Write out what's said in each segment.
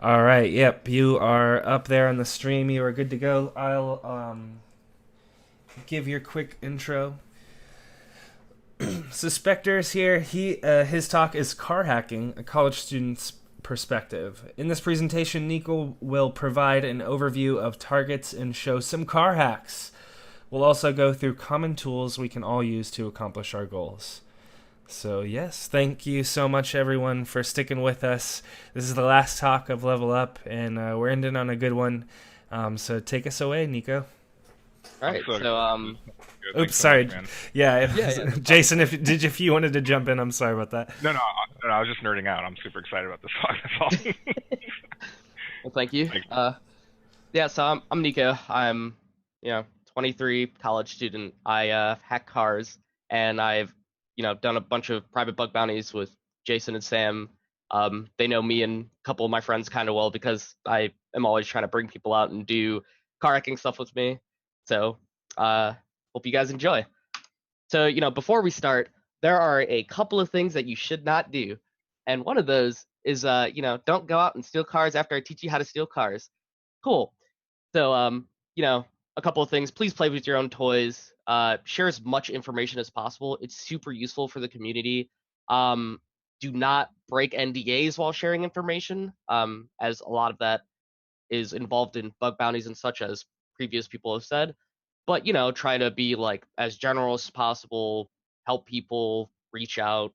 All right. Yep. You are up there on the stream. You are good to go. I'll give your quick intro. Suspector's here. His talk is car hacking, a college student's perspective. In this presentation, Nico will provide an overview of targets and show some car hacks. We'll also go through common tools we can all use to accomplish our goals. So, yes, thank you so much, everyone, for sticking with us. This is the last talk of Level Up, and we're ending on a good one. So, take us away, Nico. All I'm right, so so excited. This is fucking good. Oops, Thanks so much, sorry. man. Yeah, yeah, no problem. Jason, if you wanted to jump in, I'm sorry about that. No, I was just nerding out. I'm super excited about this song. That's all. Well, thank you. Thanks. Yeah, so I'm Nico. I'm 23, college student. I hack cars, and I've done a bunch of private bug bounties with Jason and Sam. They know me and a couple of my friends kind of well because I am always trying to bring people out and do car hacking stuff with me. So, uh, hope you guys enjoy. So, before we start, there are a couple of things that you should not do. And one of those is, don't go out and steal cars after I teach you how to steal cars. Cool. So, a couple of things. Please play with your own toys. Share as much information as possible. It's super useful for the community. Um, do not break NDAs while sharing information, as a lot of that is involved in bug bounties and such, as previous people have said. But try to be like as general as possible. Help people reach out.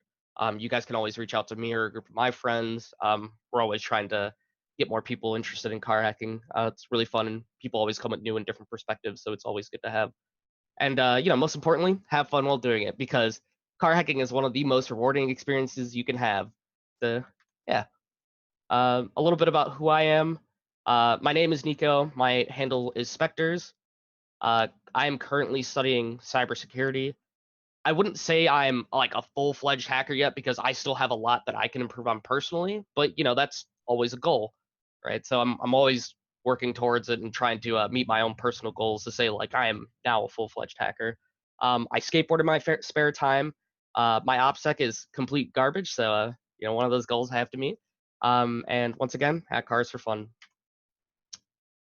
You guys can always reach out to me or a group of my friends. We're always trying to get more people interested in car hacking. It's really fun, and people always come with new and different perspectives, so it's always good to have. And most importantly, have fun while doing it because car hacking is one of the most rewarding experiences you can have. So yeah, a little bit about who I am. My name is Nico. My handle is Spectres. I am currently studying cybersecurity. I wouldn't say I'm like a full-fledged hacker yet because I still have a lot that I can improve on personally, but that's always a goal, right? So I'm always working towards it and trying to meet my own personal goals to say like I am now a full-fledged hacker. I skateboard in my spare time. My OPSEC is complete garbage, so one of those goals I have to meet. And once again, hack cars for fun.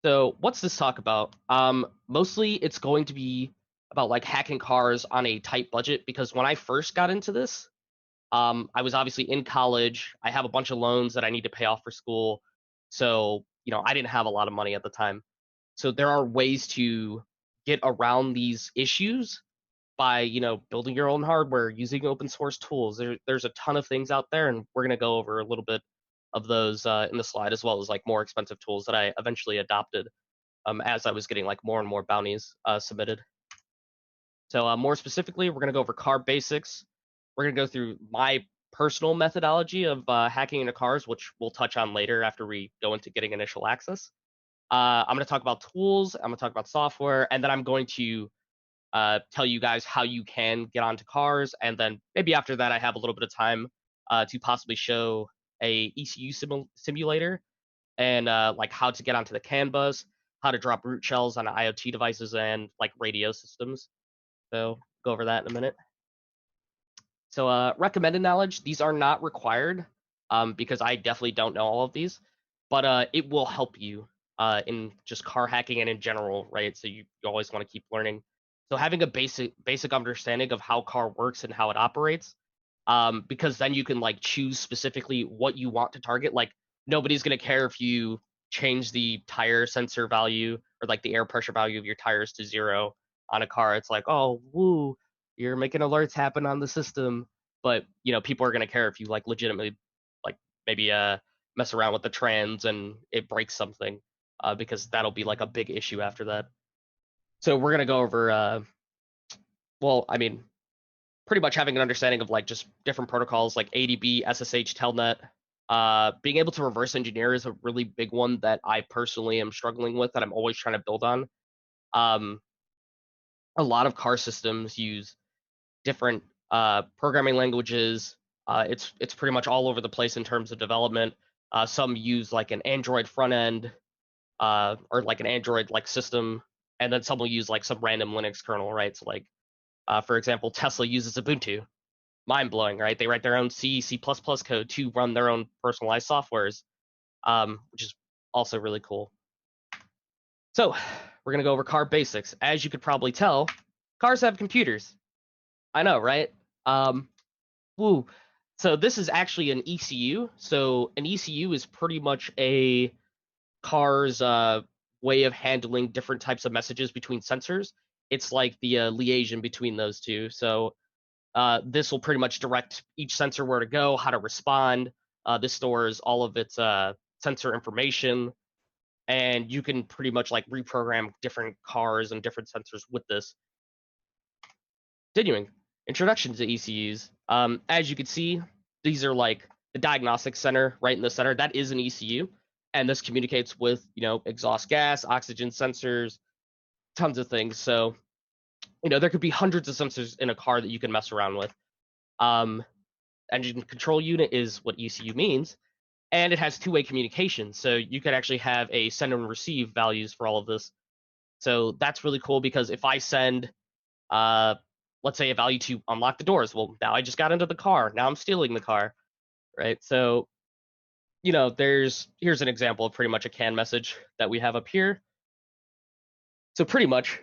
So what's this talk about? Mostly it's going to be about like hacking cars on a tight budget because when I first got into this, I was obviously in college. I have a bunch of loans that I need to pay off for school. So, I didn't have a lot of money at the time. So there are ways to get around these issues by, building your own hardware, using open source tools. There's a ton of things out there, and we're going to go over a little bit of those in the slide, as well as like more expensive tools that I eventually adopted as I was getting like more and more bounties submitted. So more specifically, we're going to go over car basics. We're going to go through my personal methodology of hacking into cars, which we'll touch on later after we go into getting initial access. I'm going to talk about tools. I'm going to talk about software, and then I'm going to tell you guys how you can get onto cars. And then maybe after that, I have a little bit of time to possibly show a ECU simulator and like how to get onto the CAN bus, how to drop root shells on IoT devices and like radio systems. So go over that in a minute. So recommended knowledge, these are not required because I definitely don't know all of these, but it will help you in just car hacking and in general, right? So you always want to keep learning. So having a basic understanding of how car works and how it operates, because then you can like choose specifically what you want to target. Like nobody's gonna care if you change the tire sensor value or like the air pressure value of your tires to 0 on a car. It's like, oh, woo, you're making alerts happen on the system. But people are gonna care if you like legitimately like maybe mess around with the trans and it breaks something, because that'll be like a big issue after that. So we're gonna go over well, I mean, pretty much having an understanding of like just different protocols like ADB, SSH, Telnet. Being able to reverse engineer is a really big one that I personally am struggling with that I'm always trying to build on. Um, a lot of car systems use different programming languages. It's pretty much all over the place in terms of development. Some use like an Android front end or like an Android like system, and then some will use like some random Linux kernel, right? So like for example, Tesla uses Ubuntu. Mind blowing, right? They write their own C, C++ code to run their own personalized softwares. which is also really cool. So we're gonna go over car basics. As you could probably tell, cars have computers. I know, right? Woo. So this is actually an ECU. So an ECU is pretty much a car's way of handling different types of messages between sensors. It's like the liaison between those two. So this will pretty much direct each sensor where to go, how to respond. This stores all of its sensor information, and you can pretty much like reprogram different cars and different sensors with this. Continuing, introduction to ECUs. As you can see, these are like the diagnostic center right in the center. That is an ECU, and this communicates with, exhaust gas, oxygen sensors, tons of things. So, there could be hundreds of sensors in a car that you can mess around with. Engine control unit is what ECU means, and it has two-way communication. So you could actually have a send and receive values for all of this. So that's really cool, because if I send, let's say, a value to unlock the doors, well, now I just got into the car. Now I'm stealing the car, right? So, here's an example of pretty much a CAN message that we have up here. So pretty much,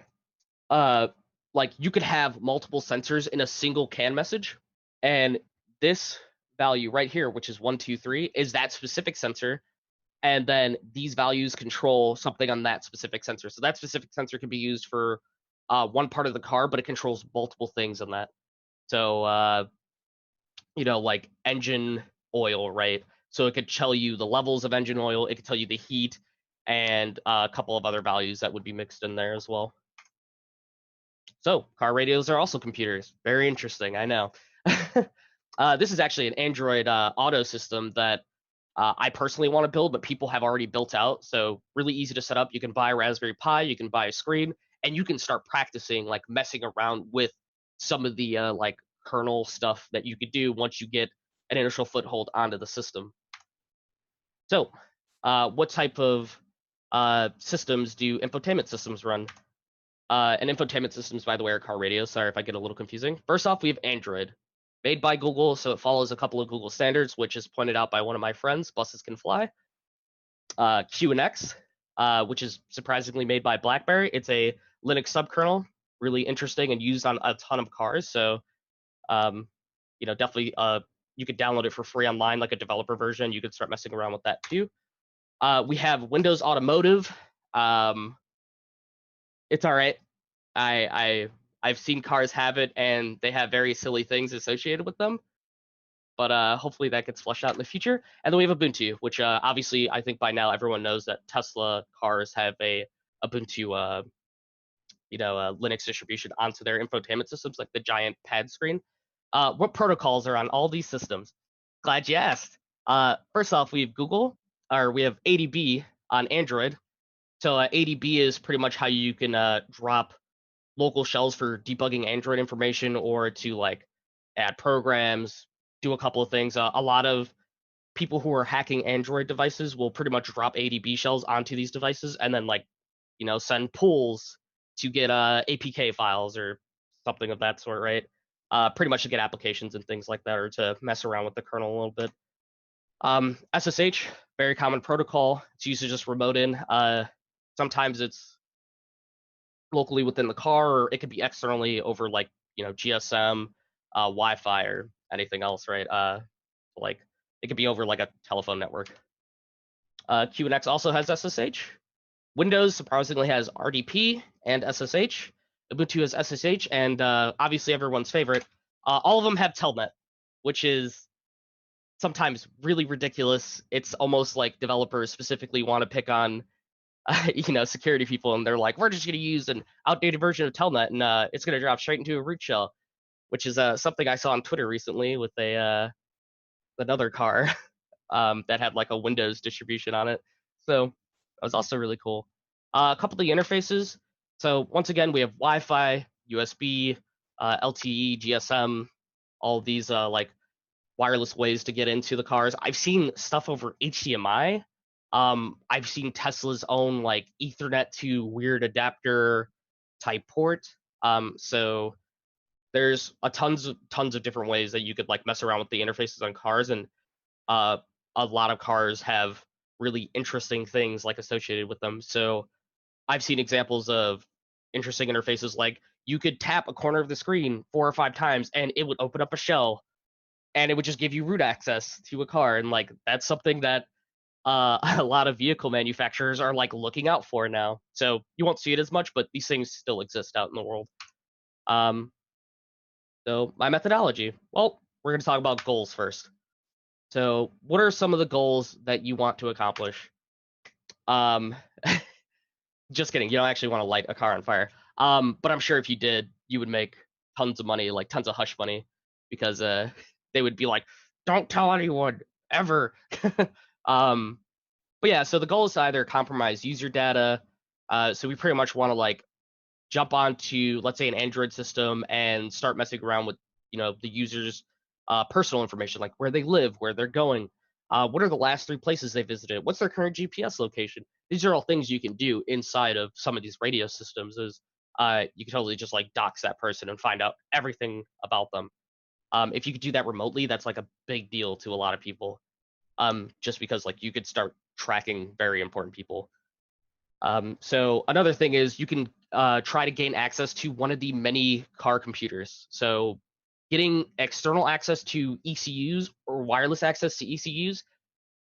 like you could have multiple sensors in a single CAN message, and this value right here, which is 123, is that specific sensor, and then these values control something on that specific sensor. So that specific sensor can be used for one part of the car, but it controls multiple things on that. So, like engine oil, right? So it could tell you the levels of engine oil, it could tell you the heat, and a couple of other values that would be mixed in there as well. So car radios are also computers. Very interesting, I know. This is actually an Android auto system that I personally want to build, but people have already built out. So really easy to set up. You can buy a Raspberry Pi, you can buy a screen, and you can start practicing, like messing around with some of the like kernel stuff that you could do once you get an initial foothold onto the system. So what type of systems do infotainment systems run? And infotainment systems, by the way, are car radios. Sorry if I get a little confusing. First off, we have Android, made by Google, so it follows a couple of Google standards, which is pointed out by one of my friends, Buses Can Fly. QNX, which is surprisingly made by BlackBerry. It's a Linux subkernel, really interesting and used on a ton of cars. So, definitely, you could download it for free online, like a developer version. You could start messing around with that too. We have Windows Automotive. It's all right. I've seen cars have it, and they have very silly things associated with them. But hopefully that gets flushed out in the future. And then we have Ubuntu, which obviously I think by now everyone knows that Tesla cars have a Ubuntu, Linux distribution onto their infotainment systems, like the giant pad screen. What protocols are on all these systems? Glad you asked. First off, we have ADB on Android. So ADB is pretty much how you can drop local shells for debugging Android information, or to like add programs, do a couple of things. A lot of people who are hacking Android devices will pretty much drop ADB shells onto these devices, and then send pulls to get APK files or something of that sort, right? Pretty much to get applications and things like that, or to mess around with the kernel a little bit. SSH, very common protocol. It's used to just remote in. Sometimes it's locally within the car, or it could be externally over GSM, Wi-Fi, or anything else, right? Like it could be over like a telephone network. QNX also has SSH. Windows surprisingly has RDP and SSH. Ubuntu has SSH, and obviously everyone's favorite, all of them have Telnet, which is sometimes really ridiculous. It's almost like developers specifically want to pick on security people, and they're like, we're just going to use an outdated version of Telnet, and it's going to drop straight into a root shell, which is something I saw on Twitter recently with another car that had like a Windows distribution on it. So that was also really cool. A couple of the interfaces. So once again, we have Wi-Fi, USB, LTE, GSM, all of these like wireless ways to get into the cars. I've seen stuff over HDMI. I've seen Tesla's own like Ethernet to weird adapter type port. So there's tons of different ways that you could like mess around with the interfaces on cars, and a lot of cars have really interesting things like associated with them. So I've seen examples of interesting interfaces like you could tap a corner of the screen 4 or 5 times and it would open up a shell and it would just give you root access to a car. And like that's something that a lot of vehicle manufacturers are like looking out for now. So you won't see it as much, but these things still exist out in the world. Um, so my methodology. Well, we're going to talk about goals first. So what are some of the goals that you want to accomplish? Um, just kidding. You don't actually want to light a car on fire. But I'm sure if you did, you would make tons of money, like tons of hush money, because they would be like, "Don't tell anyone ever." um, but yeah, so the goal is to either compromise user data. So we pretty much want to like jump onto, let's say, an Android system and start messing around with, the user's personal information, like where they live, where they're going, what are the last 3 places they visited, what's their current GPS location. These are all things you can do inside of some of these radio systems. Is you can totally just like dox that person and find out everything about them. If you could do that remotely, that's like a big deal to a lot of people. Just because like you could start tracking very important people. So another thing is you can try to gain access to one of the many car computers. So getting external access to ECUs or wireless access to ECUs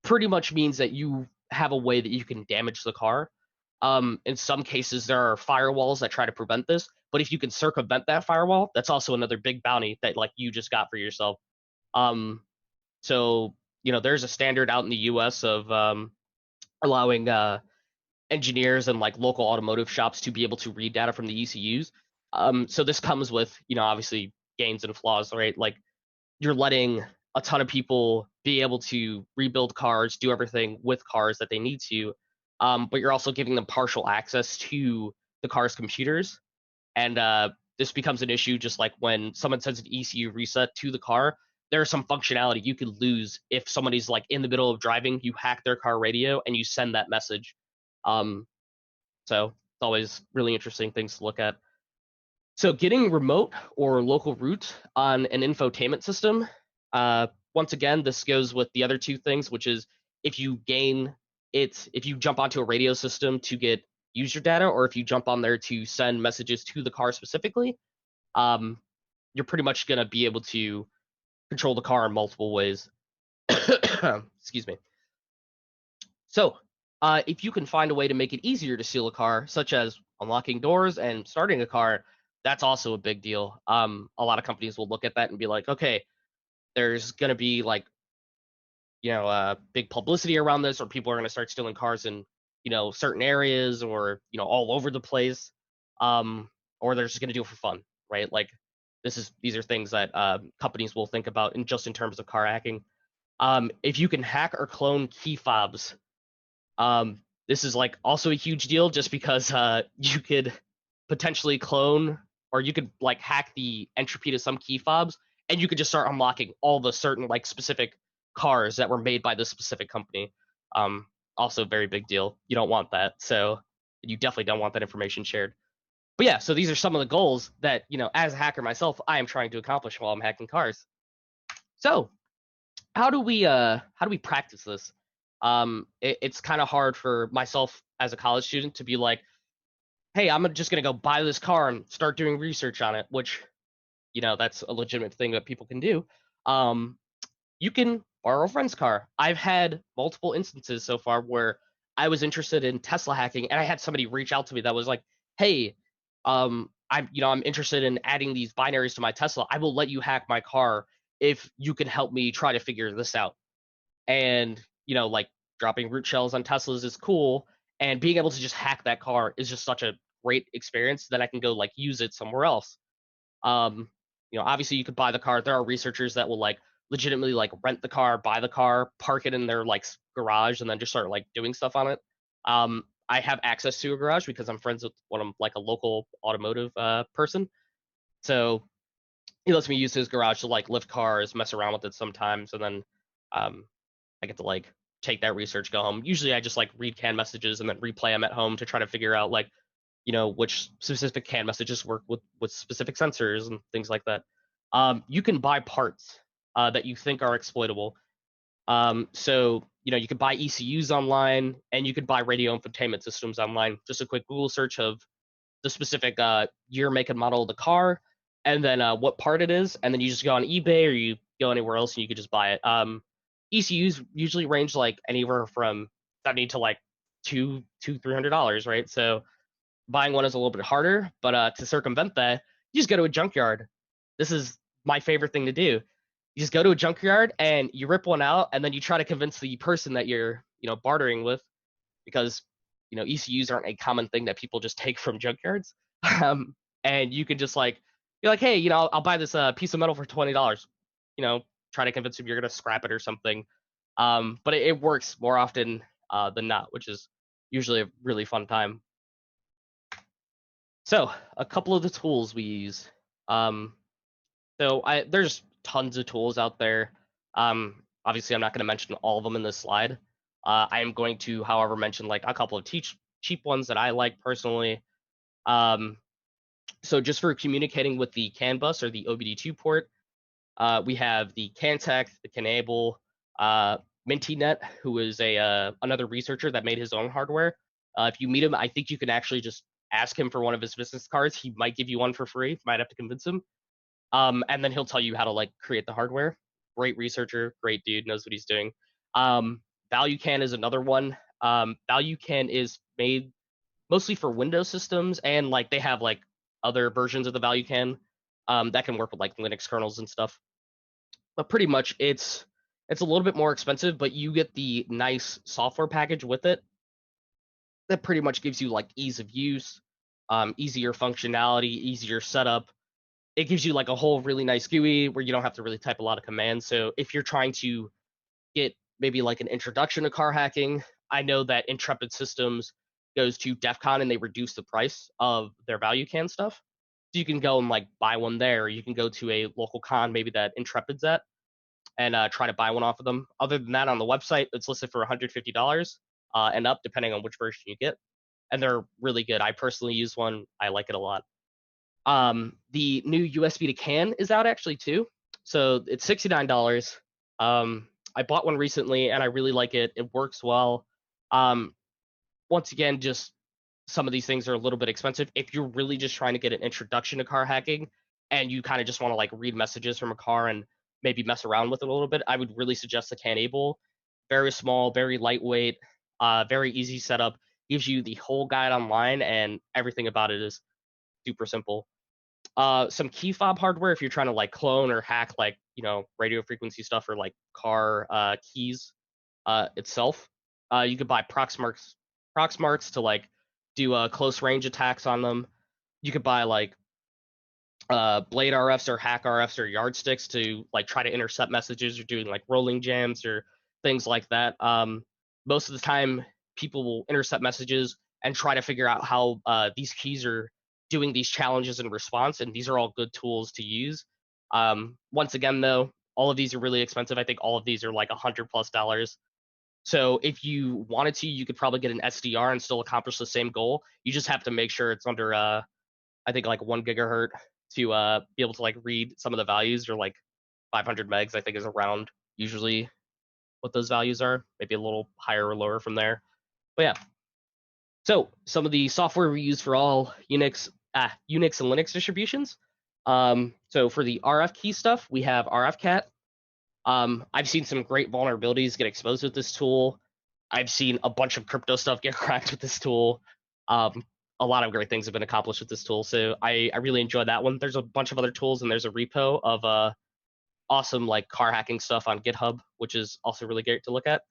pretty much means that you have a way that you can damage the car. In some cases, there are firewalls that try to prevent this, but if you can circumvent that firewall, that's also another big bounty that like you just got for yourself. So there's a standard out in the U.S. of allowing engineers and like local automotive shops to be able to read data from the ECUs. So this comes with, obviously gains and flaws, right? Like you're letting a ton of people be able to rebuild cars, do everything with cars that they need to, but you're also giving them partial access to the car's computers. And this becomes an issue just like when someone sends an ECU reset to the car. There's some functionality you could lose if somebody's like in the middle of driving, you hack their car radio and you send that message. Um, so it's always really interesting things to look at. So getting remote or local root on an infotainment system, once again, this goes with the other 2 things, which is if you jump onto a radio system to get user data, or if you jump on there to send messages to the car specifically, you're pretty much going to be able to control the car in multiple ways. Excuse me. So if you can find a way to make it easier to steal a car, such as unlocking doors and starting a car, that's also a big deal. A lot of companies will look at that and be like, okay, there's going to be like, big publicity around this, or people are going to start stealing cars in, certain areas, or, all over the place. Or they're just going to do it for fun, right? Like these are things that companies will think about in terms of car hacking. If you can hack or clone key fobs, this is like also a huge deal just because you could potentially clone, or you could like hack the entropy to some key fobs, and you could just start unlocking all the certain like specific cars that were made by this specific company. Also very big deal. You don't want that. So you definitely don't want that information shared. But yeah, so these are some of the goals that, as a hacker myself, I am trying to accomplish while I'm hacking cars. So how do we practice this? It's kind of hard for myself as a college student to be like, hey, I'm just gonna go buy this car and start doing research on it, which that's a legitimate thing that people can do. You can borrow a friend's car. I've had multiple instances so far where I was interested in Tesla hacking, and I had somebody reach out to me that was like, hey, I'm interested in adding these binaries to my Tesla. I will let you hack my car if you can help me try to figure this out. And like dropping root shells on Teslas is cool, and being able to just hack that car is just such a great experience that I can go like use it somewhere else. Obviously you could buy the car. There are researchers that will like legitimately like rent the car, buy the car, park it in their like garage, and then just start like doing stuff on it. I have access to a garage because I'm friends with one of like a local automotive person, so he lets me use his garage to like lift cars, mess around with it sometimes, and then I get to like take that research, go home. Usually I just like read CAN messages and then replay them at home to try to figure out like, which specific CAN messages work with specific sensors and things like that. You can buy parts that you think are exploitable. So, you could buy ECUs online, and you could buy radio infotainment systems online. Just a quick Google search of the specific year, make, and model of the car, and then what part it is, and then you just go on eBay or you go anywhere else and you could just buy it. ECUs usually range like anywhere from 70 to like $300, right? So buying one is a little bit harder, but to circumvent that, you just go to a junkyard. This is my favorite thing to do. You just go to a junkyard and you rip one out, and then you try to convince the person that you're, bartering with, because ECUs aren't a common thing that people just take from junkyards. And you can just like you're like, hey, I'll buy this piece of metal for $20. Try to convince them you're gonna scrap it or something. But it works more often than not, which is usually a really fun time. So a couple of the tools we use. There's tons of tools out there. Obviously, I'm not going to mention all of them in this slide. I am going to, however, mention like a couple of cheap ones that I like personally. So just for communicating with the CAN bus or the OBD2 port, we have the CanTech, the Canable, MintyNet, who is another researcher that made his own hardware. If you meet him, I think you can actually just ask him for one of his business cards. He might give you one for free. Might have to convince him. And then he'll tell you how to like create the hardware. Great researcher, great dude, knows what he's doing. ValueCAN is another one. ValueCAN is made mostly for Windows systems, and like they have like other versions of the ValueCAN that can work with like Linux kernels and stuff. But pretty much it's a little bit more expensive, but you get the nice software package with it that pretty much gives you like ease of use, easier functionality, easier setup. It gives you like a whole really nice GUI where you don't have to really type a lot of commands. So if you're trying to get maybe like an introduction to car hacking, I know that Intrepid Systems goes to DEF CON and they reduce the price of their ValueCAN stuff. So you can go and like buy one there, or you can go to a local con maybe that Intrepid's at and try to buy one off of them. Other than that, on the website, it's listed for $150 and up, depending on which version you get. And they're really good. I personally use one. I like it a lot. The new USB to CAN is out actually too. So it's $69. I bought one recently and I really like it. It works well. Once again, just some of these things are a little bit expensive. If you're really just trying to get an introduction to car hacking and you kind of just want to like read messages from a car and maybe mess around with it a little bit, I would really suggest the Canable. Very small, very lightweight, very easy setup. Gives you the whole guide online, and everything about it is super simple. Some key fob hardware if you're trying to like clone or hack like radio frequency stuff or like car keys itself. You could buy Proxmarks to like do close range attacks on them. You could buy like blade RFs or hack RFs or yardsticks to like try to intercept messages or doing like rolling jams or things like that. Most of the time, people will intercept messages and try to figure out how these keys are doing these challenges in response, and these are all good tools to use. Once again, though, all of these are really expensive. I think all of these are like $100+. So if you wanted to, you could probably get an SDR and still accomplish the same goal. You just have to make sure it's under, I think like 1 gigahertz to be able to like read some of the values, or like 500 megs, I think is around usually what those values are. Maybe a little higher or lower from there. But yeah. So some of the software we use for all Unix and Linux distributions. So for the RF key stuff, we have RFCat. I've seen some great vulnerabilities get exposed with this tool. I've seen a bunch of crypto stuff get cracked with this tool. A lot of great things have been accomplished with this tool, so I really enjoy that one. There's a bunch of other tools, and there's a repo of awesome like car hacking stuff on GitHub, which is also really great to look at.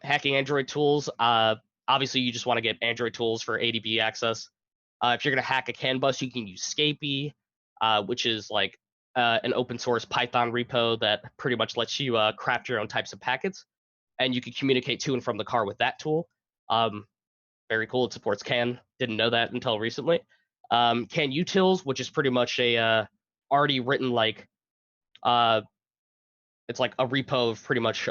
Hacking Android tools. Obviously, you just want to get Android tools for ADB access. If you're going to hack a CAN bus, you can use Scapy, which is like an open source Python repo that pretty much lets you craft your own types of packets, and you can communicate to and from the car with that tool. Very cool. It supports CAN. Didn't know that until recently. CAN utils, which is pretty much a already written like it's like a repo of pretty much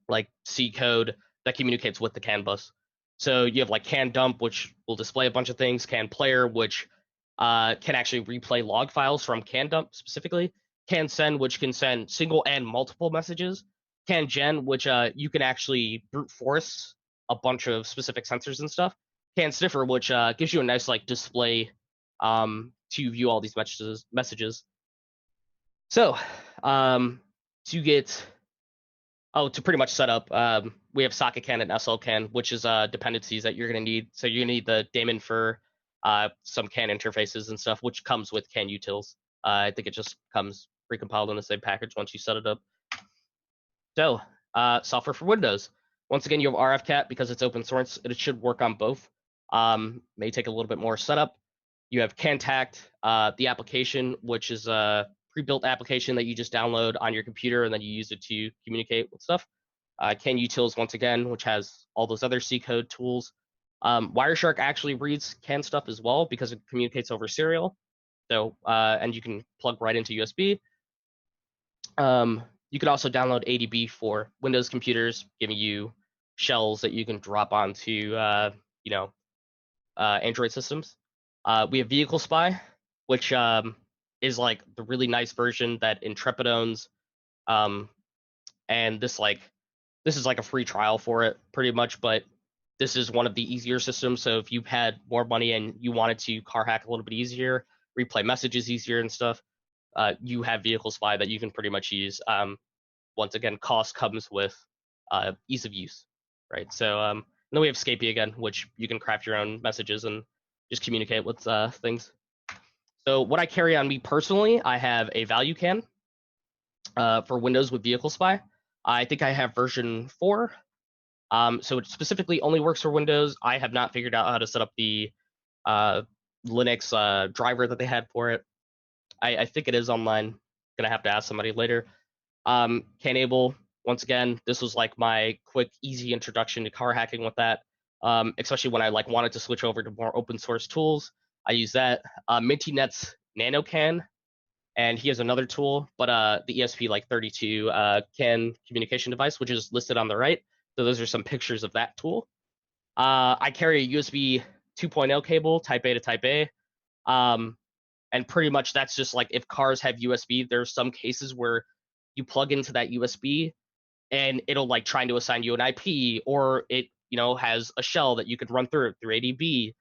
like C code that communicates with the CAN bus. So you have like CAN dump, which will display a bunch of things. CAN player, which can actually replay log files from CAN dump specifically. CAN send, which can send single and multiple messages CAN Gen, which you can actually brute force a bunch of specific sensors and stuff. CAN Sniffer, which gives you a nice like display to view all these messages. So to get to pretty much set up, we have socket CAN and SL CAN, which is dependencies that you're going to need. So you need the daemon for some CAN interfaces and stuff, which comes with CAN utils. I think it just comes precompiled in the same package once you set it up. So software for Windows. Once again, you have RFCat because it's open source. It should work on both. May take a little bit more setup. You have Cantact, the application, which is a pre-built application that you just download on your computer and then you use it to communicate with stuff. CAN utils, once again, which has all those other C code tools. Wireshark actually reads CAN stuff as well because it communicates over serial. So and you can plug right into USB. You can also download ADB for Windows computers, giving you shells that you can drop onto Android systems. We have Vehicle Spy, which is like the really nice version that Intrepid owns. And this is like a free trial for it pretty much, but this is one of the easier systems. So if you had more money and you wanted to car hack a little bit easier, replay messages easier and stuff, you have Vehicle Spy that you can pretty much use. Once again, cost comes with ease of use, right? So then we have Scapy again, which you can craft your own messages and just communicate with things. So what I carry on me personally, I have a value CAN for Windows with Vehicle Spy. I think I have version 4. So it specifically only works for Windows. I have not figured out how to set up the Linux driver that they had for it. I think it is online. Gonna have to ask somebody later. Canable, once again, this was like my quick, easy introduction to car hacking with that. Especially when I like wanted to switch over to more open source tools. I use that. MintyNet's NanoCAN, and he has another tool, but the ESP like 32 CAN communication device, which is listed on the right. So those are some pictures of that tool. I carry a USB 2.0 cable, Type A to Type A. And pretty much that's just like if cars have USB, there's some cases where you plug into that USB and it'll like trying to assign you an IP, or it has a shell that you could run through ADB.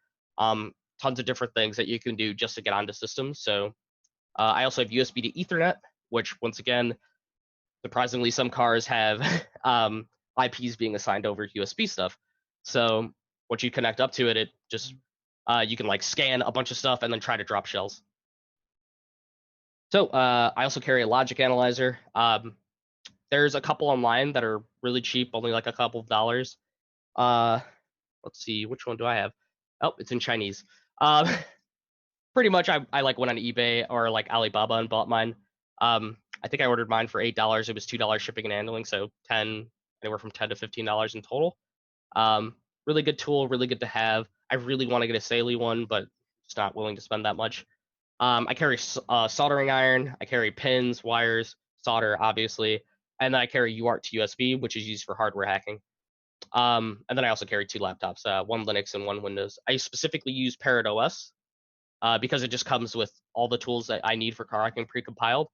Tons of different things that you can do just to get onto systems. So I also have USB to Ethernet, which once again, surprisingly, some cars have IPs being assigned over USB stuff. So once you connect up to it, it just you can like scan a bunch of stuff and then try to drop shells. So I also carry a logic analyzer. There's a couple online that are really cheap, only like a couple of dollars. Let's see, which one do I have? Oh, it's in Chinese. Pretty much I like went on eBay or like Alibaba and bought mine. I think I ordered mine for $8. It was $2 shipping and handling, so anywhere from $10 to $15 in total. Really good tool, really good to have. I really want to get a Saley one, but just not willing to spend that much. I carry soldering iron. I carry pins, wires, solder, obviously, and then I carry UART to USB, which is used for hardware hacking. And then I also carry 2 laptops, one Linux and one Windows. I specifically use Parrot OS because it just comes with all the tools that I need for car hacking precompiled.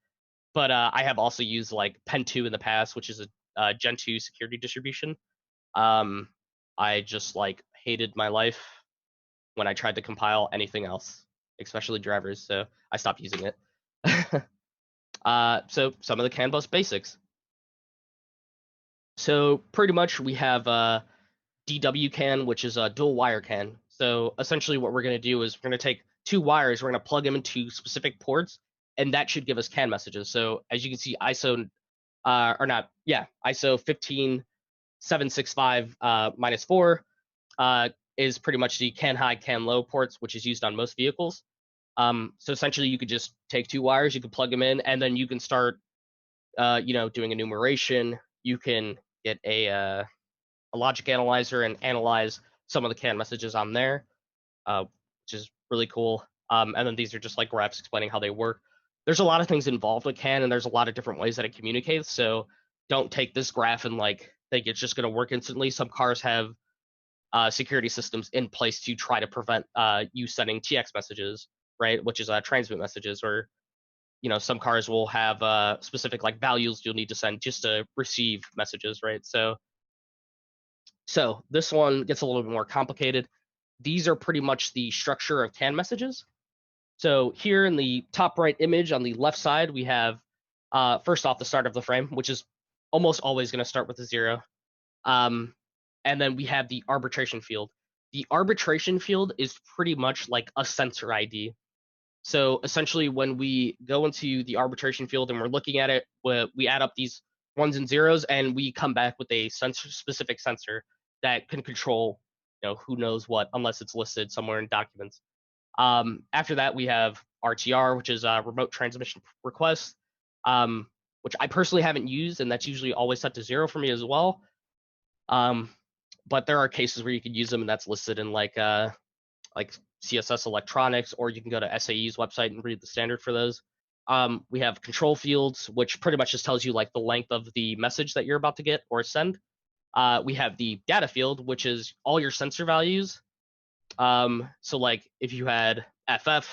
But I have also used like Pen 2 in the past, which is a Gen 2 security distribution. I just like hated my life when I tried to compile anything else, especially drivers, so I stopped using it. So some of the CAN bus basics. So pretty much we have DW CAN, which is a dual wire CAN. So essentially what we're going to do is we're going to take 2 wires, we're going to plug them into specific ports, and that should give us CAN messages. So as you can see, ISO 15765 -4 is pretty much the CAN high, CAN low ports, which is used on most vehicles. So essentially you could just take 2 wires, you can plug them in, and then you can start, doing enumeration. You can get a logic analyzer and analyze some of the CAN messages on there, which is really cool. And then these are just like graphs explaining how they work. There's a lot of things involved with CAN, and there's a lot of different ways that it communicates. So don't take this graph and like think it's just going to work instantly. Some cars have security systems in place to try to prevent you sending TX messages, right? Which is transmit messages, or some cars will have specific like values you'll need to send just to receive messages, right? So this one gets a little bit more complicated. These are pretty much the structure of CAN messages. So here in the top right image on the left side, we have first off the start of the frame, which is almost always going to start with a 0. And then we have the arbitration field. The arbitration field is pretty much like a sensor ID. So essentially, when we go into the arbitration field and we're looking at it, we add up these ones and zeros, and we come back with a specific sensor that can control, who knows what, unless it's listed somewhere in documents. After that, we have RTR, which is a remote transmission request, which I personally haven't used, and that's usually always set to 0 for me as well. But there are cases where you can use them, and that's listed in like CSS Electronics, or you can go to SAE's website and read the standard for those. We have control fields, which pretty much just tells you like the length of the message that you're about to get or send. We have the data field, which is all your sensor values. So like if you had FF,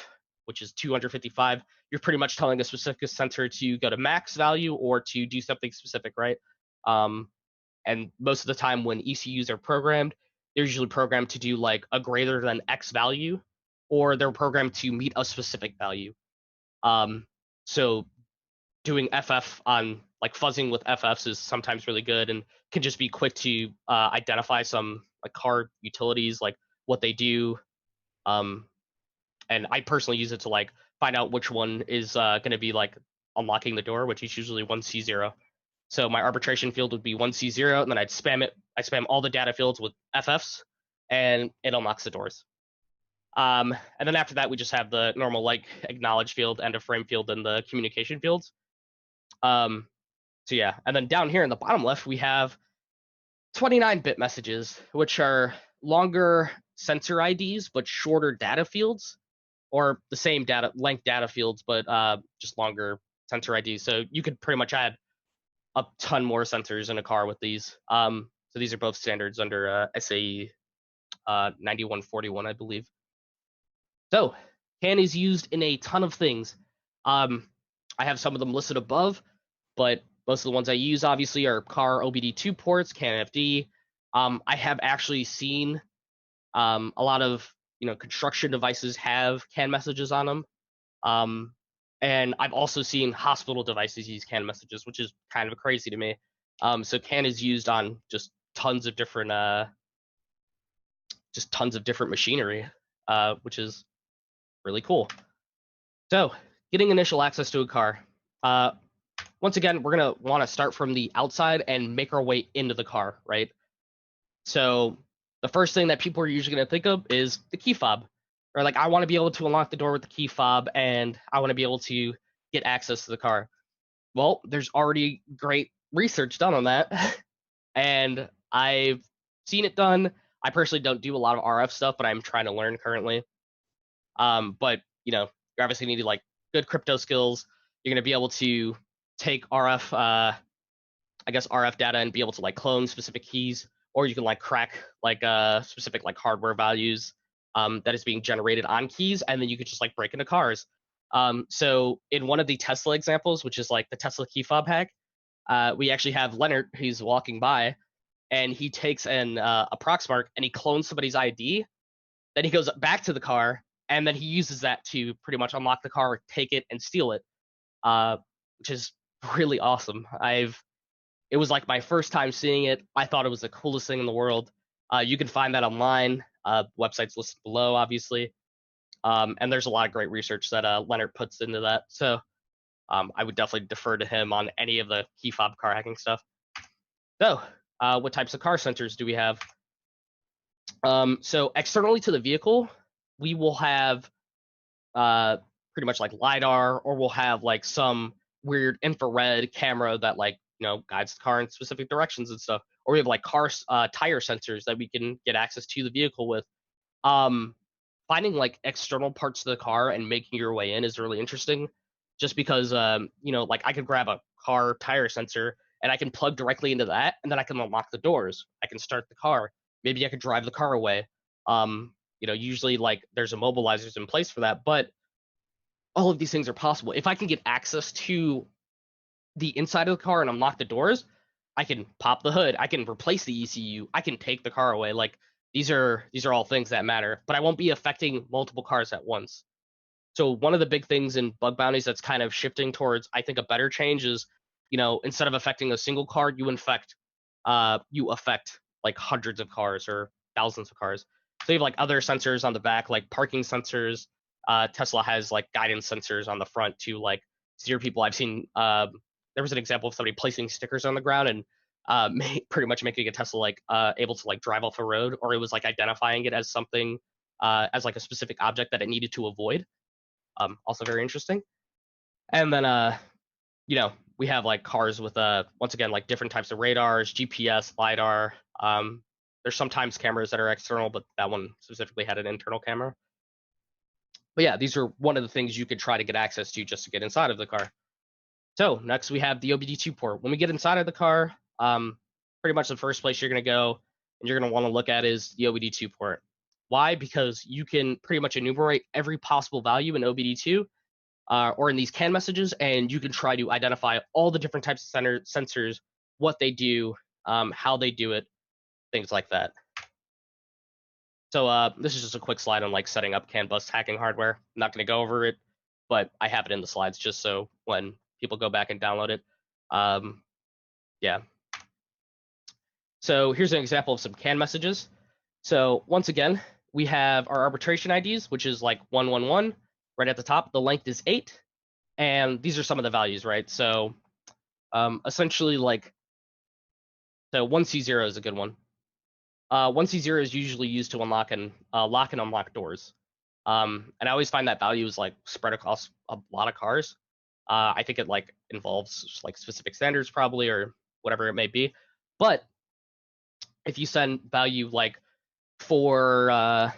which is 255, you're pretty much telling a specific sensor to go to max value or to do something specific, right? And most of the time when ECUs are programmed, they're usually programmed to do like a greater than X value, or they're programmed to meet a specific value. So doing FF on like fuzzing with FFs is sometimes really good and can just be quick to identify some like car utilities, like what they do. And I personally use it to like find out which one is going to be like unlocking the door, which is usually 1C0. So my arbitration field would be 1C0, and then I'd spam it. I spam all the data fields with FFs, and it unlocks the doors. And then after that, we just have the normal like acknowledge field, end of frame field, and the communication fields. So yeah, and then down here in the bottom left, we have 29-bit messages, which are longer sensor IDs but shorter data fields, or the same length data fields but just longer sensor IDs. So you could pretty much add a ton more sensors in a car with these. So these are both standards under SAE 9141, I believe. So CAN is used in a ton of things. I have some of them listed above, but most of the ones I use obviously are car OBD2 ports, CAN FD. I have actually seen a lot of construction devices have CAN messages on them. And I've also seen hospital devices use CAN messages, which is kind of crazy to me. So CAN is used on just tons of different machinery, which is really cool. So getting initial access to a car. Once again, we're gonna want to start from the outside and make our way into the car, right? So the first thing that people are usually gonna think of is the key fob. Or like, I want to be able to unlock the door with the key fob, and I want to be able to get access to the car. Well, there's already great research done on that, and I've seen it done. I personally don't do a lot of RF stuff, but I'm trying to learn currently. But you obviously need like good crypto skills. You're gonna be able to take RF, RF data and be able to like clone specific keys, or you can like crack like specific like hardware values that is being generated on keys, and then you could just like break into cars. So in one of the Tesla examples, which is like the Tesla key fob hack, we actually have Leonard who's walking by, and he takes a Proxmark and he clones somebody's ID. Then he goes back to the car, and then he uses that to pretty much unlock the car, take it, and steal it, which is really awesome. It was like my first time seeing it. I thought it was the coolest thing in the world. You can find that online. Websites listed below, obviously. And there's a lot of great research that Leonard puts into that. So I would definitely defer to him on any of the key fob car hacking stuff. So what types of car sensors do we have? So externally to the vehicle, we will have pretty much like LiDAR, or we'll have like some weird infrared camera that like guides the car in specific directions and stuff. Or we have like car tire sensors that we can get access to the vehicle with. Finding like external parts of the car and making your way in is really interesting, just because like I could grab a car tire sensor and I can plug directly into that, and then I can unlock the doors. I can start the car. Maybe I could drive the car away. Usually like there's immobilizers in place for that, but all of these things are possible. If I can get access to the inside of the car and unlock the doors, I can pop the hood, I can replace the ECU, I can take the car away. Like these are all things that matter, but I won't be affecting multiple cars at once. So one of the big things in bug bounties that's kind of shifting towards, I think, a better change is, instead of affecting a single car, you affect like hundreds of cars or thousands of cars. So you have like other sensors on the back, like parking sensors. Tesla has like guidance sensors on the front to like steer people. I've seen there was an example of somebody placing stickers on the ground and pretty much making a Tesla like able to like drive off a road, or it was like identifying it as something as like a specific object that it needed to avoid. Also very interesting. And then we have like cars with once again like different types of radars, GPS, lidar. There's sometimes cameras that are external, but that one specifically had an internal camera. But yeah, these are one of the things you could try to get access to just to get inside of the car. So next we have the OBD2 port. When we get inside of the car, pretty much the first place you're going to go and you're going to want to look at is the OBD2 port. Why? Because you can pretty much enumerate every possible value in OBD2 or in these CAN messages, and you can try to identify all the different types of sensors, what they do, how they do it, things like that. So this is just a quick slide on like setting up CAN bus hacking hardware. I'm not going to go over it, but I have it in the slides just so when people go back and download it. Yeah. So here's an example of some CAN messages. So once again, we have our arbitration IDs, which is like 111 right at the top. The length is 8. And these are some of the values, right? So essentially like, so 1C0 is a good one. 1C0 is usually used to unlock and lock and unlock doors. And I always find that value is like spread across a lot of cars. I think it like involves like specific standards probably or whatever it may be. But if you send value like for I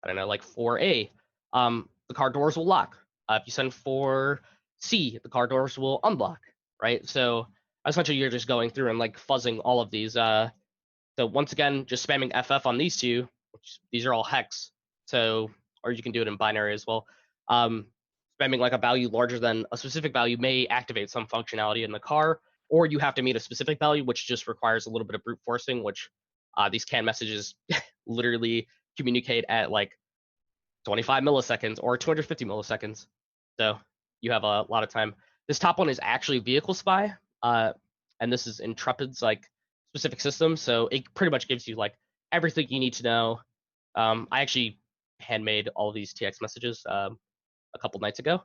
don't know, like 4A, the car doors will lock. If you send 4C, the car doors will unlock, right? So essentially you're just going through and like fuzzing all of these. So once again, just spamming FF on these two, which these are all hex. So, or you can do it in binary as well. Spamming like a value larger than a specific value may activate some functionality in the car, or you have to meet a specific value, which just requires a little bit of brute forcing, which these CAN messages literally communicate at like 25 milliseconds or 250 milliseconds. So you have a lot of time. This top one is actually Vehicle Spy, and this is Intrepid's like specific system. So it pretty much gives you like everything you need to know. I actually handmade all of these TX messages a couple nights ago,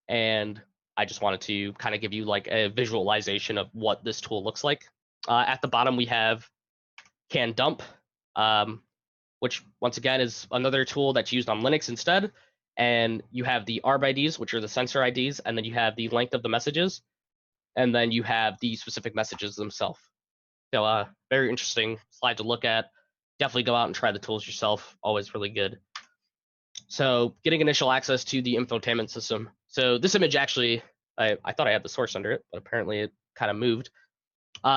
and I just wanted to kind of give you like a visualization of what this tool looks like. At the bottom, we have CAN dump, which once again is another tool that's used on Linux instead. And you have the ARB IDs, which are the sensor IDs, and then you have the length of the messages, and then you have the specific messages themselves. So very interesting slide to look at. Definitely go out and try the tools yourself. Always really good. So getting initial access to the infotainment system. So this image actually, I thought I had the source under it, but apparently it kind of moved.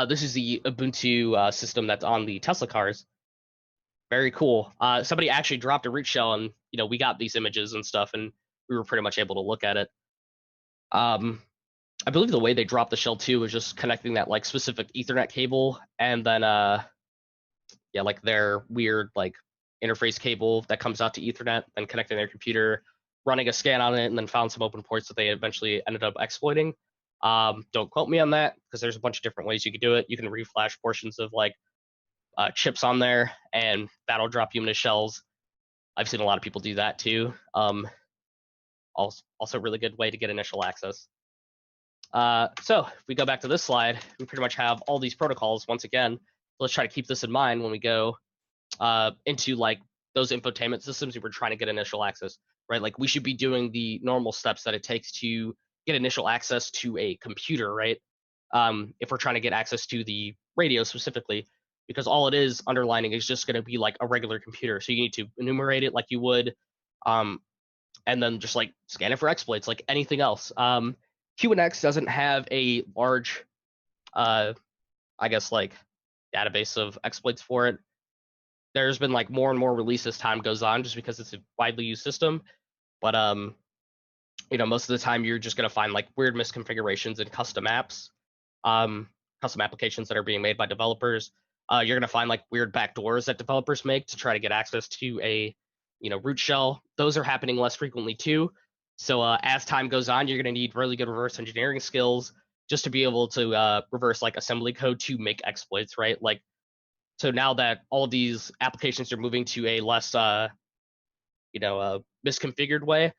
This is the Ubuntu system that's on the Tesla cars. Very cool. Somebody actually dropped a root shell, and we got these images and stuff, and we were pretty much able to look at it. I believe the way they dropped the shell too was just connecting that like specific Ethernet cable, and then like their weird like interface cable that comes out to Ethernet, and connecting their computer, running a scan on it, and then found some open ports that they eventually ended up exploiting. Don't quote me on that because there's a bunch of different ways you could do it. You can reflash portions of like chips on there, and that'll drop you into shells. I've seen a lot of people do that too. Also really good way to get initial access. So if we go back to this slide, we pretty much have all these protocols once again. Let's try to keep this in mind when we go into like those infotainment systems if we're trying to get initial access, right? Like we should be doing the normal steps that it takes to get initial access to a computer, right? If we're trying to get access to the radio specifically, because all it is underlining is just going to be like a regular computer. So you need to enumerate it like you would, and then just like scan it for exploits like anything else. QNX doesn't have a large, I guess, like database of exploits for it. There's been like more and more release as time goes on just because it's a widely used system. But most of the time you're just going to find like weird misconfigurations in custom apps, custom applications that are being made by developers. You're going to find like weird backdoors that developers make to try to get access to a root shell. Those are happening less frequently too. So as time goes on, you're going to need really good reverse engineering skills just to be able to reverse like assembly code to make exploits, right? Like, so now that all of these applications are moving to a less misconfigured way,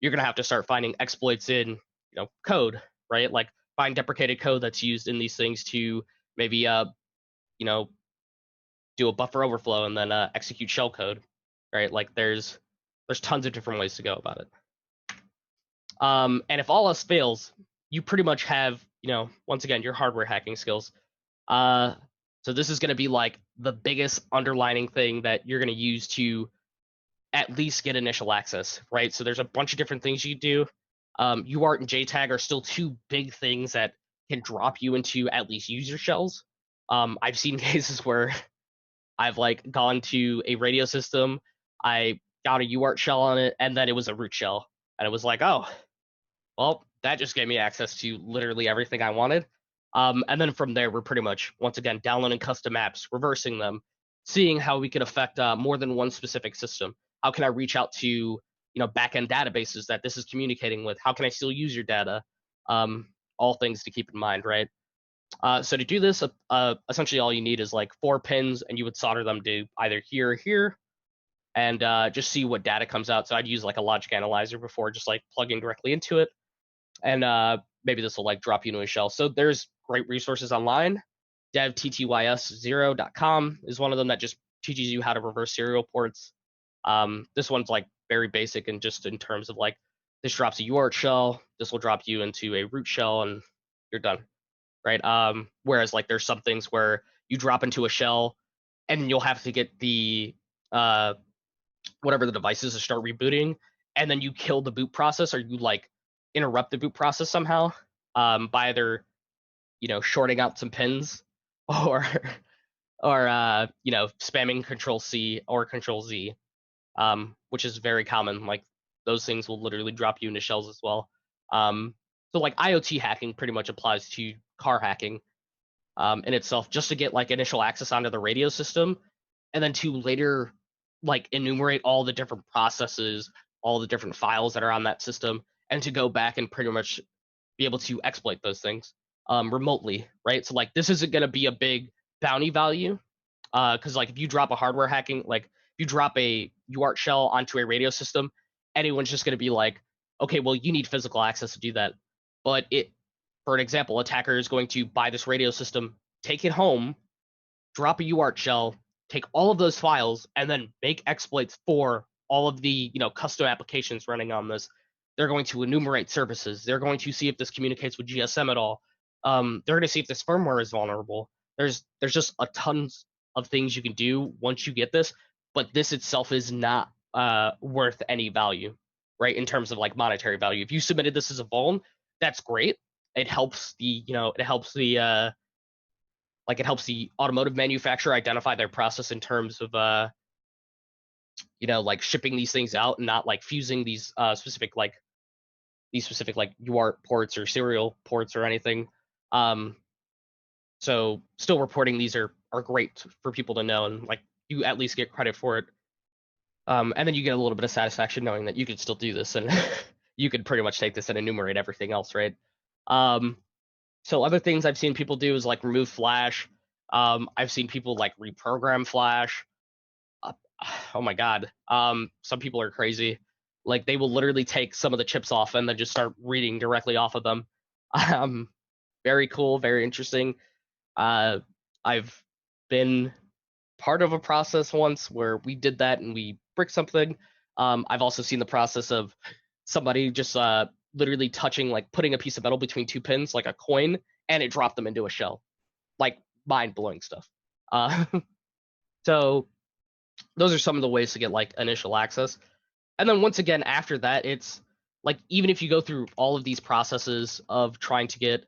you're going to have to start finding exploits in code, right? Like find deprecated code that's used in these things to maybe do a buffer overflow and then execute shellcode, right? Like there's tons of different ways to go about it. And if all else fails, you pretty much have once again your hardware hacking skills. So this is going to be like the biggest underlining thing that you're going to use to at least get initial access, right? So there's a bunch of different things you do. UART and JTAG are still two big things that can drop you into at least user shells. I've seen cases where I've like gone to a radio system, I got a UART shell on it, and then it was a root shell. And it was like, oh, well, that just gave me access to literally everything I wanted. And then from there, we're pretty much, once again, downloading custom apps, reversing them, seeing how we could affect more than one specific system. How can I reach out to backend databases that this is communicating with? How can I still use your data? All things to keep in mind, right? So to do this, essentially all you need is like 4 pins, and you would solder them to either here or here, and just see what data comes out. So I'd use like a logic analyzer before just like plugging directly into it, and maybe this will like drop you into a shell. So there's great resources online. devttys0.com is one of them that just teaches you how to reverse serial ports. This one's like very basic and just in terms of like this drops a UART shell, this will drop you into a root shell, and you're done, right? Whereas like there's some things where you drop into a shell and you'll have to get the whatever the device is to start rebooting, and then you kill the boot process, or you like interrupt the boot process somehow by either shorting out some pins or spamming Control C or Control Z, which is very common. Like those things will literally drop you into shells as well. So like IoT hacking pretty much applies to car hacking in itself, just to get like initial access onto the radio system, and then to later like enumerate all the different processes, all the different files that are on that system, and to go back and pretty much be able to exploit those things remotely, right? So like this isn't going to be a big bounty value, because like if you drop a hardware hacking, like if you drop a UART shell onto a radio system, anyone's just going to be like, okay, well, you need physical access to do that. But for an example, attacker is going to buy this radio system, take it home, drop a UART shell, take all of those files, and then make exploits for all of the custom applications running on this. They're going to enumerate services. They're going to see if this communicates with GSM at all. They're going to see if this firmware is vulnerable. There's just a tons of things you can do once you get this, but this itself is not worth any value, right? In terms of like monetary value. If you submitted this as a vuln, that's great. It helps the automotive manufacturer identify their process in terms of like shipping these things out and not like fusing these specific UART ports or serial ports or anything. So still reporting these are great for people to know, and like you at least get credit for it. And then you get a little bit of satisfaction knowing that you could still do this, and you could pretty much take this and enumerate everything else, right? So other things I've seen people do is like remove Flash. I've seen people like reprogram Flash. Oh my God. Some people are crazy. Like they will literally take some of the chips off and then just start reading directly off of them. Very cool, very interesting. I've been part of a process once where we did that and we bricked something. I've also seen the process of somebody just literally touching, like putting a piece of metal between 2 pins, like a coin, and it dropped them into a shell. Like mind-blowing stuff. So those are some of the ways to get like initial access. And then once again, after that, it's like, even if you go through all of these processes of trying to get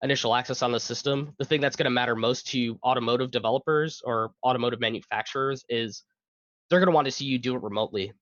initial access on the system, the thing that's going to matter most to automotive developers or automotive manufacturers is they're going to want to see you do it remotely,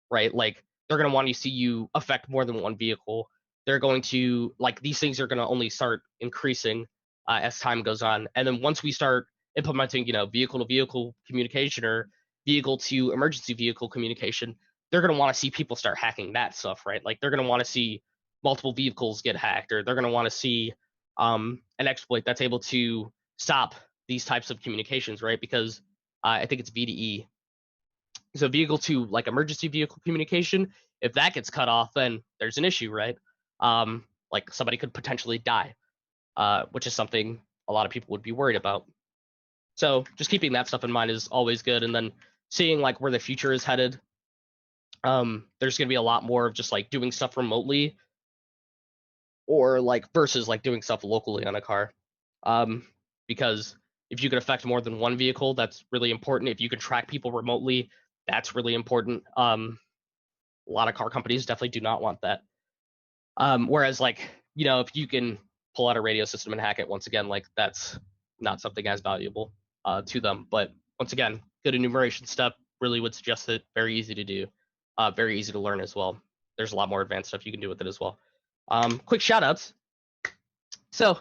right? Like they're going to want to see you affect more than one vehicle. They're going to like these things are going to only start increasing as time goes on. And then once we start implementing, vehicle to vehicle communication or vehicle to emergency vehicle communication, they're going to want to see people start hacking that stuff, right? Like they're going to want to see multiple vehicles get hacked, or they're going to want to see an exploit that's able to stop these types of communications, right? Because I think it's VDE. So vehicle to like emergency vehicle communication, if that gets cut off, then there's an issue, right? Like somebody could potentially die, which is something a lot of people would be worried about. So just keeping that stuff in mind is always good. And then seeing like where the future is headed, there's going to be a lot more of just like doing stuff remotely, or like versus like doing stuff locally on a car. Because if you can affect more than one vehicle, that's really important. If you can track people remotely, that's really important. A lot of car companies definitely do not want that. Whereas like, if you can pull out a radio system and hack it, once again, like that's not something as valuable to them. But once again, good enumeration step, really would suggest it. Very easy to do, very easy to learn as well. There's a lot more advanced stuff you can do with it as well. Quick shout outs. So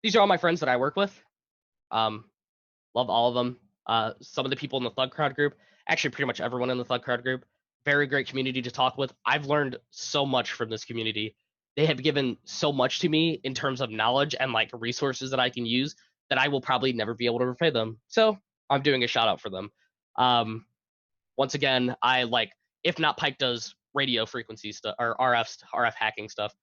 these are all my friends that I work with. Love all of them. Some of the people in the Thug Crowd group, actually pretty much everyone in the Thug Crowd group, very great community to talk with. I've learned so much from this community. They have given so much to me in terms of knowledge and like resources that I can use that I will probably never be able to repay them. So I'm doing a shout out for them. Once again, I like, if not, Pike does radio frequency stuff or RF hacking stuff,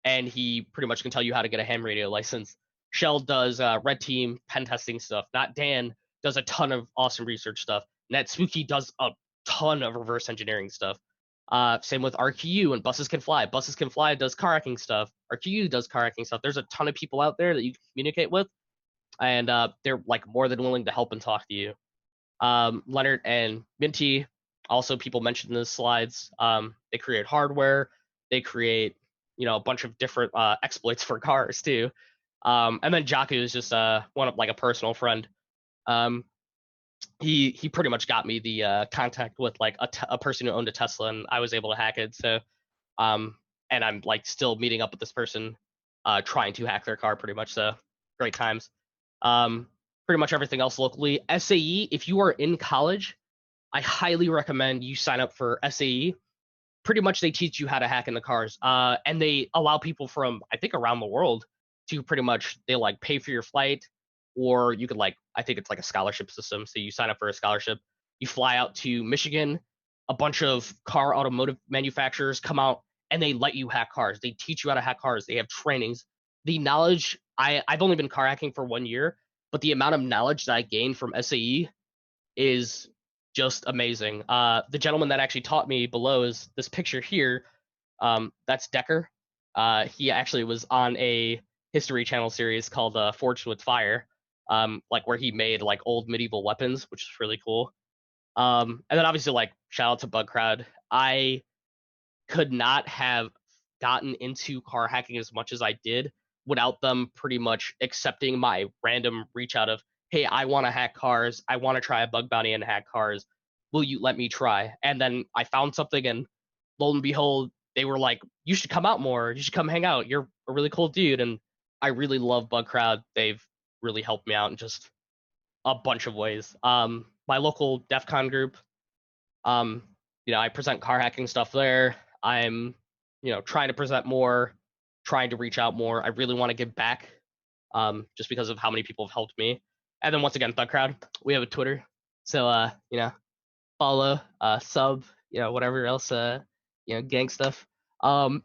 and he pretty much can tell you how to get a ham radio license. Shell does red team pen testing stuff. Not Dan does a ton of awesome research stuff. Net Spooky does a ton of reverse engineering stuff. Same with RQU and Buses Can Fly. Buses Can Fly does car hacking stuff. RQU does car hacking stuff. There's a ton of people out there that you can communicate with, and they're like more than willing to help and talk to you. Leonard and Minty, also people mentioned in the slides. They create hardware. They create a bunch of different exploits for cars too. And then Jaku is just one of like a personal friend. He pretty much got me the contact with like a person who owned a Tesla, and I was able to hack it. So, and I'm like still meeting up with this person, trying to hack their car pretty much. So great times. Pretty much everything else locally. SAE, if you are in college, I highly recommend you sign up for SAE. Pretty much they teach you how to hack in the cars, and they allow people from I think around the world to pretty much they like pay for your flight, or you could like I think it's like a scholarship system. So you sign up for a scholarship, you fly out to Michigan, a bunch of automotive manufacturers come out and they let you hack cars. They teach you how to hack cars. They have trainings. The knowledge I've only been car hacking for 1 year, but the amount of knowledge that I gained from SAE is just amazing. The gentleman that actually taught me below is this picture here. That's Decker. He actually was on a History Channel series called Forged with Fire, like where he made like old medieval weapons, which is really cool. And then obviously like shout out to Bug Crowd. I could not have gotten into car hacking as much as I did without them pretty much accepting my random reach out of, hey, I want to hack cars. I want to try a bug bounty and hack cars. Will you let me try? And then I found something, and lo and behold, they were like, you should come out more. You should come hang out. You're a really cool dude. And I really love Bug Crowd. They've really helped me out in just a bunch of ways. My local DEF CON group, I present car hacking stuff there. I'm, trying to present more, trying to reach out more. I really want to give back, just because of how many people have helped me. And then once again, Thug Crowd, we have a Twitter. So, follow, sub, whatever else, gang stuff. And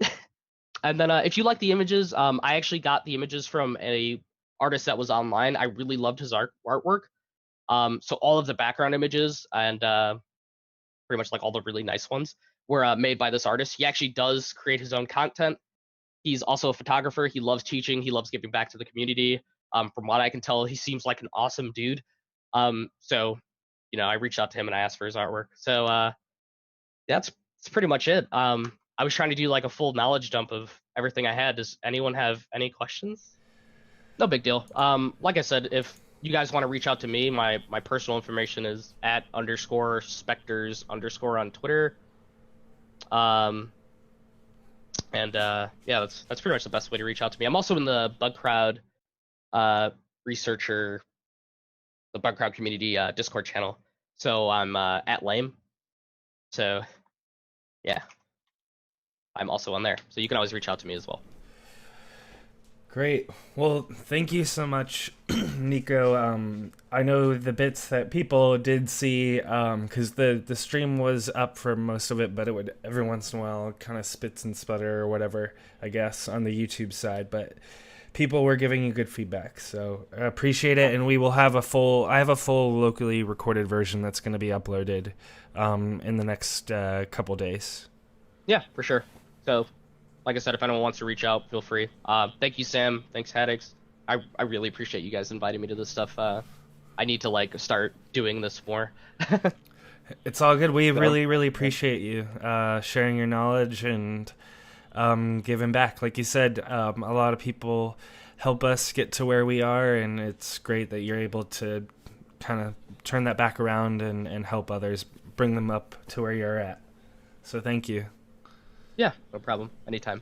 then if you like the images, I actually got the images from a artist that was online. I really loved his artwork. So all of the background images and pretty much like all the really nice ones were made by this artist. He actually does create his own content. He's also a photographer. He loves teaching. He loves giving back to the community. From what I can tell, he seems like an awesome dude. So, I reached out to him and I asked for his artwork. So that's pretty much it. I was trying to do like a full knowledge dump of everything I had. Does anyone have any questions? No big deal. Like I said, if you guys want to reach out to me, my personal information is @_specters_ on Twitter. Um, and yeah, that's pretty much the best way to reach out to me. I'm also in the Bug Crowd researcher, the Bug Crowd community Discord channel. So I'm at Lame. So yeah, I'm also on there. So you can always reach out to me as well. Great. Well, thank you so much, Nico. I know the bits that people did see, because the stream was up for most of it, but it would every once in a while kind of spits and sputter or whatever, I guess, on the YouTube side. But people were giving you good feedback, so I appreciate it. And we will have I have a full locally recorded version that's going to be uploaded in the next couple days. Yeah, for sure. So, like I said, if anyone wants to reach out, feel free. Thank you, Sam. Thanks, Haddix. I really appreciate you guys inviting me to this stuff. I need to like start doing this more. It's all good. We So- really appreciate you sharing your knowledge and giving back. Like you said, a lot of people help us get to where we are, and it's great that you're able to kind of turn that back around and help others, bring them up to where you're at. So thank you. Yeah, no problem. Anytime.